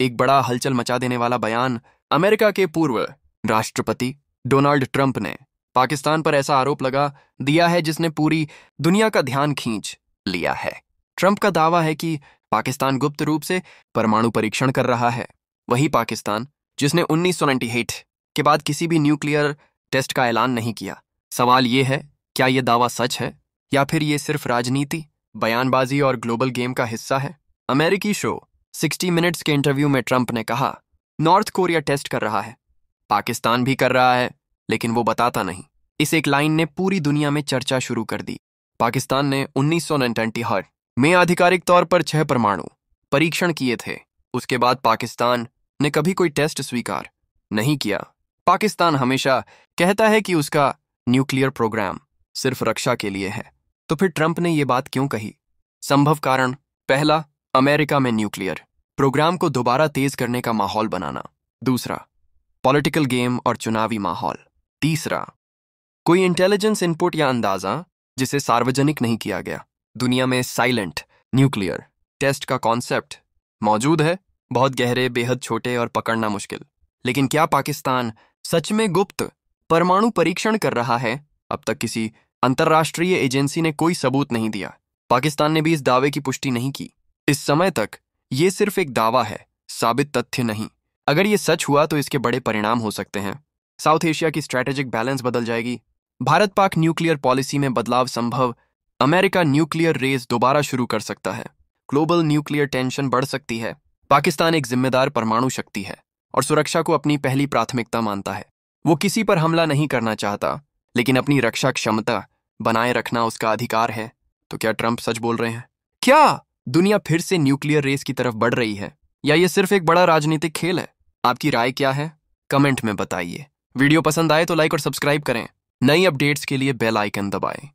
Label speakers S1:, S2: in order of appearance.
S1: एक बड़ा हलचल मचा देने वाला बयान अमेरिका के पूर्व राष्ट्रपति डोनाल्ड ट्रंप ने पाकिस्तान पर ऐसा आरोप लगा दिया है जिसने पूरी दुनिया का ध्यान खींच लिया है। ट्रंप का दावा है कि पाकिस्तान गुप्त रूप से परमाणु परीक्षण कर रहा है। वही पाकिस्तान जिसने 1998 के बाद किसी भी न्यूक्लियर टेस्ट का ऐलान नहीं किया। सवाल ये है, क्या ये दावा सच है या फिर ये सिर्फ राजनीति, बयानबाजी और ग्लोबल गेम का हिस्सा है? अमेरिकी शो 60 मिनट्स के इंटरव्यू में ट्रंप ने कहा, नॉर्थ कोरिया टेस्ट कर रहा है, पाकिस्तान भी कर रहा है, लेकिन वो बताता नहीं। इस एक लाइन ने पूरी दुनिया में चर्चा शुरू कर दी। पाकिस्तान ने 1999 में आधिकारिक तौर पर 6 परमाणु परीक्षण किए थे। उसके बाद पाकिस्तान ने कभी कोई टेस्ट स्वीकार नहीं किया। पाकिस्तान हमेशा कहता है कि उसका न्यूक्लियर प्रोग्राम सिर्फ रक्षा के लिए है। तो फिर ट्रंप ने ये बात क्यों कही? संभव कारण, पहला, अमेरिका में न्यूक्लियर प्रोग्राम को दोबारा तेज करने का माहौल बनाना। दूसरा, पॉलिटिकल गेम और चुनावी माहौल। तीसरा, कोई इंटेलिजेंस इनपुट या अंदाजा जिसे सार्वजनिक नहीं किया गया। दुनिया में साइलेंट न्यूक्लियर टेस्ट का कॉन्सेप्ट मौजूद है, बहुत गहरे, बेहद छोटे और पकड़ना मुश्किल। लेकिन क्या पाकिस्तान सच में गुप्त परमाणु परीक्षण कर रहा है? अब तक किसी अंतर्राष्ट्रीय एजेंसी ने कोई सबूत नहीं दिया। पाकिस्तान ने भी इस दावे की पुष्टि नहीं की। इस समय तक ये सिर्फ एक दावा है, साबित तथ्य नहीं। अगर ये सच हुआ तो इसके बड़े परिणाम हो सकते हैं। साउथ एशिया की स्ट्रैटेजिक बैलेंस बदल जाएगी। भारत पाक न्यूक्लियर पॉलिसी में बदलाव संभव। अमेरिका न्यूक्लियर रेस दोबारा शुरू कर सकता है। ग्लोबल न्यूक्लियर टेंशन बढ़ सकती है। पाकिस्तान एक जिम्मेदार परमाणु शक्ति है और सुरक्षा को अपनी पहली प्राथमिकता मानता है। वो किसी पर हमला नहीं करना चाहता, लेकिन अपनी रक्षा क्षमता बनाए रखना उसका अधिकार है। तो क्या ट्रंप सच बोल रहे हैं? क्या दुनिया फिर से न्यूक्लियर रेस की तरफ बढ़ रही है या ये सिर्फ एक बड़ा राजनीतिक खेल है? आपकी राय क्या है? कमेंट में बताइए। वीडियो पसंद आए तो लाइक और सब्सक्राइब करें। नई अपडेट्स के लिए बेल आइकन दबाएं।